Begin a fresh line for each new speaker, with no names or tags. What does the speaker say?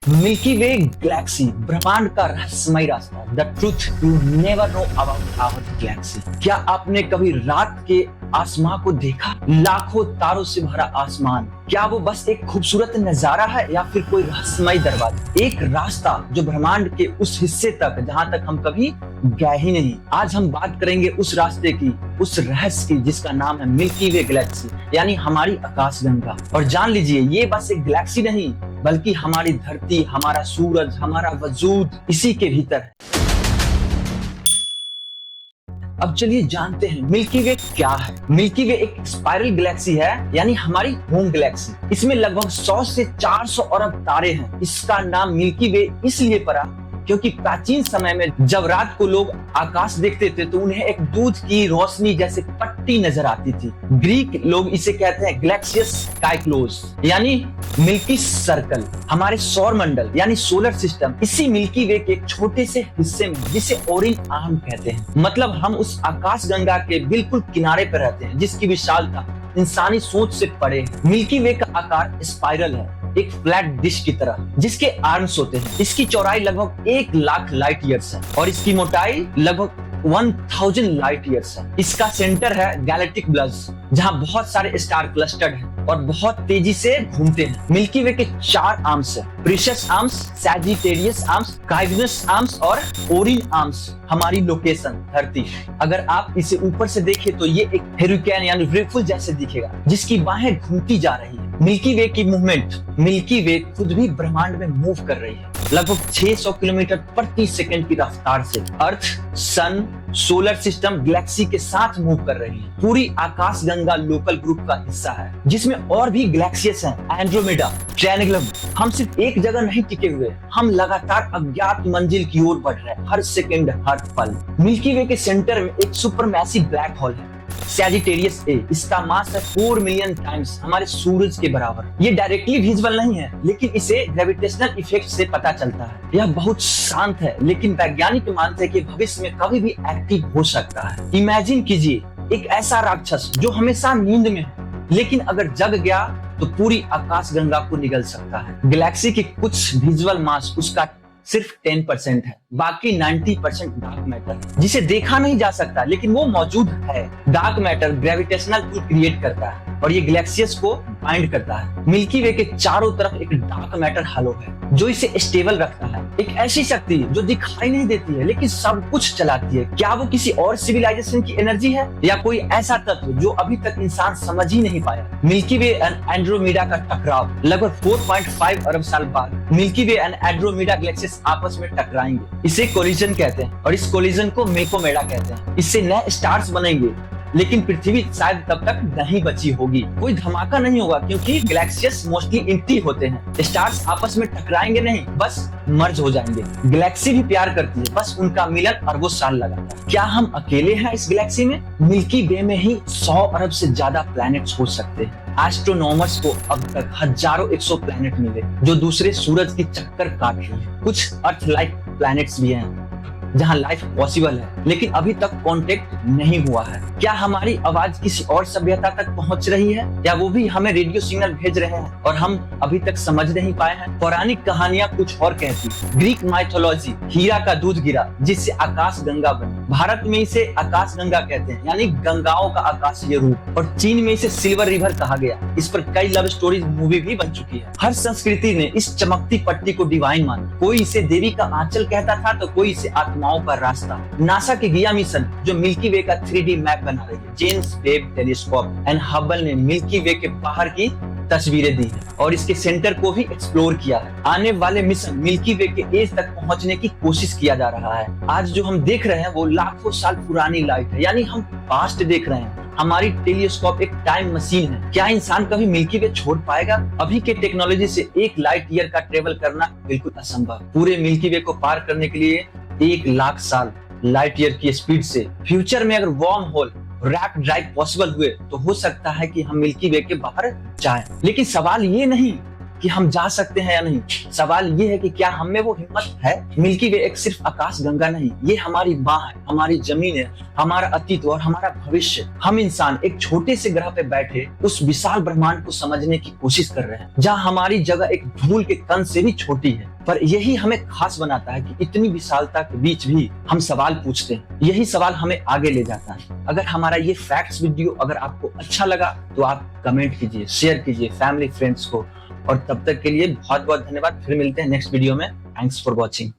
Milky वे Galaxy, ब्रह्मांड का रहस्यमय रास्ता। The truth you never know about our galaxy. क्या आपने कभी रात के आसमां को देखा? लाखों तारों से भरा आसमान, क्या वो बस एक खूबसूरत नजारा है या फिर कोई रहस्यमय दरवाजा, एक रास्ता जो ब्रह्मांड के उस हिस्से तक जहां तक हम कभी गए ही नहीं। आज हम बात करेंगे उस रास्ते की, उस रहस्य की, जिसका नाम है मिल्की वे गैलेक्सी, यानी हमारी आकाशगंगा। और जान लीजिए, ये बस एक गैलेक्सी नहीं, बल्कि हमारी धरती, हमारा सूरज, हमारा वजूद इसी के भीतर है। अब चलिए जानते हैं मिल्की वे क्या है। मिल्की वे एक स्पाइरल गैलेक्सी है, यानी हमारी होम गैलेक्सी। इसमें लगभग 100 से 400 अरब तारे हैं। इसका नाम मिल्की वे इसलिए पड़ा क्योंकि प्राचीन समय में जब रात को लोग आकाश देखते थे तो उन्हें एक दूध की रोशनी जैसे पट्टी नजर आती थी। ग्रीक लोग इसे कहते हैं गैलेक्सियस काइक्लोस, यानी मिल्की सर्कल। हमारे सौर मंडल यानी सोलर सिस्टम इसी मिल्की वे के एक छोटे से हिस्से में, जिसे ओरिन आर्म कहते हैं। मतलब हम उस आकाशगंगा के बिल्कुल किनारे पर रहते हैं, जिसकी विशालता इंसानी सोच से परे है। मिल्की वे का आकार स्पाइरल है, एक फ्लैट डिश की तरह, जिसके आर्म्स होते हैं। इसकी चौड़ाई लगभग 1 लाख लाइट ईयर्स है और इसकी मोटाई लगभग 1000 लाइट ईयर्स है। इसका सेंटर है गैलेक्टिक ब्लज, जहां बहुत सारे स्टार क्लस्टर्ड हैं और बहुत तेजी से घूमते हैं। मिल्की वे के 4 आर्म्स है, Perseus arms, Sagittarius arms, Cygnus arms और ओरिन आर्म्स। हमारी लोकेशन धरती, अगर आप इसे ऊपर से देखें तो ये एक हेरिकेन यानी रिफुल जैसे दिखेगा, जिसकी बाहें घूमती जा रही है। मिल्की वे की मूवमेंट, मिल्की वे खुद भी ब्रह्मांड में मूव कर रही है लगभग 600 किलोमीटर प्रति सेकंड की रफ्तार से। अर्थ, सन, सोलर सिस्टम, गैलेक्सी के साथ मूव कर रही है। पूरी आकाशगंगा लोकल ग्रुप का हिस्सा है, जिसमें और भी गैलेक्सीज हैं, एंड्रोमेडा, ट्रायंगुलम। हम सिर्फ एक जगह नहीं टिके हुए, हम लगातार अज्ञात मंजिल की ओर बढ़ रहे हैं, हर सेकंड, हर पल। मिल्की वे के सेंटर में एक सुपरमैसिव ब्लैक होल है, सैजिटेरियस ए। इसका मास है 4 मिलियन टाइम्स हमारे सूरज के बराबर। ये डायरेक्टली विजिबल नहीं है, लेकिन इसे ग्रेविटेशनल इफेक्ट से पता चलता है। यह बहुत शांत है, लेकिन वैज्ञानिक मानते हैं कि भविष्य में कभी भी एक्टिव हो सकता है। इमेजिन कीजिए एक ऐसा राक्षस जो हमेशा नींद में है, लेकिन अगर जग गया तो पूरी आकाशगंगा को निगल सकता है। गैलेक्सी की कुछ विजुअल मास उसका सिर्फ 10% है, बाकी 90% डार्क मैटर है, जिसे देखा नहीं जा सकता, लेकिन वो मौजूद है। Dark matter gravitational pull create करता है और ये गैलेक्सीज को बाइंड करता है। मिल्की वे के चारों तरफ एक डार्क मैटर हालो है, जो इसे स्टेबल रखता है। एक ऐसी शक्ति जो दिखाई नहीं देती है, लेकिन सब कुछ चलाती है। क्या वो किसी और सिविलाइजेशन की एनर्जी है, या कोई ऐसा तत्व जो अभी तक इंसान समझ ही नहीं पाया? मिल्की वे एंड एंड्रोमेडा का टकराव लगभग 4.5 अरब साल बाद milky way and Andromeda galaxies आपस में टकराएंगे। इसे कोलिजन कहते हैं और इस कोलिजन को मिल्कोमेडा कहते हैं। इससे नए स्टार्स बनेंगे, लेकिन पृथ्वी शायद तब तक नहीं बची होगी। कोई धमाका नहीं होगा, क्योंकि गैलेक्सीज मोस्टली एम्प्टी होते हैं। स्टार्स आपस में टकराएंगे नहीं, बस मर्ज हो जाएंगे। गैलेक्सी भी प्यार करती है, बस उनका मिलन अरबों साल लगाता है। क्या हम अकेले हैं इस गैलेक्सी में? मिल्की वे में ही 100 अरब से ज्यादा प्लैनेट्स हो सकते हैं। एस्ट्रोनॉमर्स को अब तक हजारों एक्सो प्लैनेट मिले, जो दूसरे सूरज की चक्कर काट रही है। कुछ अर्थ लाइक प्लैनेट्स भी हैं जहां लाइफ पॉसिबल है, लेकिन अभी तक कांटेक्ट नहीं हुआ है। क्या हमारी आवाज किसी और सभ्यता तक पहुंच रही है, या वो भी हमें रेडियो सिग्नल भेज रहे हैं और हम अभी तक समझ नहीं पाए हैं? पौराणिक कहानियां कुछ और कहती। ग्रीक माइथोलॉजी, हीरा का दूध गिरा जिससे आकाश गंगा बनी। भारत में इसे आकाश गंगा कहते हैं, यानी गंगाओं का आकाशीय रूप। और चीन में इसे सिल्वर रिवर कहा गया। इस पर कई लव स्टोरीज मूवी भी बन चुकी है। हर संस्कृति ने इस चमकती पट्टी को डिवाइन माना। कोई इसे देवी का आंचल कहता था, तो कोई इसे आत्माओं का रास्ता। नासा के गिया मिशन जो मिल्की वे का 3D मैप बना रही है, James Webb telescope and Hubble ने मिल्की वे के बाहर की तस्वीरें दी है और इसके सेंटर को भी एक्सप्लोर किया है। आने वाले मिशन मिल्की वे के एज तक पहुंचने की कोशिश किया जा रहा है। आज जो हम देख रहे हैं वो लाखों साल पुरानी लाइट है, यानी हम पास्ट देख रहे हैं। हमारी टेलीस्कोप एक टाइम मशीन है। क्या इंसान कभी मिल्की वे छोड़ पाएगा? अभी के टेक्नोलॉजी से 1 लाइट ईयर का ट्रेवल करना बिल्कुल असंभव। पूरे मिल्की वे को पार करने के लिए 1 लाख साल लाइट ईयर की स्पीड से। फ्यूचर में अगर wormhole warp drive possible हुए तो हो सकता है कि हम मिल्की वे के बाहर जाएं। लेकिन सवाल ये नहीं कि हम जा सकते हैं या नहीं, सवाल ये है कि क्या हम में वो हिम्मत है। मिल्की वे एक सिर्फ आकाश गंगा नहीं, ये हमारी माँ है, हमारी जमीन है, हमारा अतीत और हमारा भविष्य। हम इंसान एक छोटे से ग्रह पे बैठे उस विशाल ब्रह्मांड को समझने की कोशिश कर रहे हैं, जहाँ हमारी जगह एक धूल के कण से भी छोटी है। पर यही हमें खास बनाता है कि इतनी विशालता के बीच भी हम सवाल पूछते हैं। यही सवाल हमें आगे ले जाता है। अगर हमारा ये फैक्ट्स वीडियो अगर आपको अच्छा लगा तो आप कमेंट कीजिए, शेयर कीजिए फैमिली फ्रेंड्स को। और तब तक के लिए बहुत बहुत धन्यवाद। फिर मिलते हैं नेक्स्ट वीडियो में। Thanks for watching.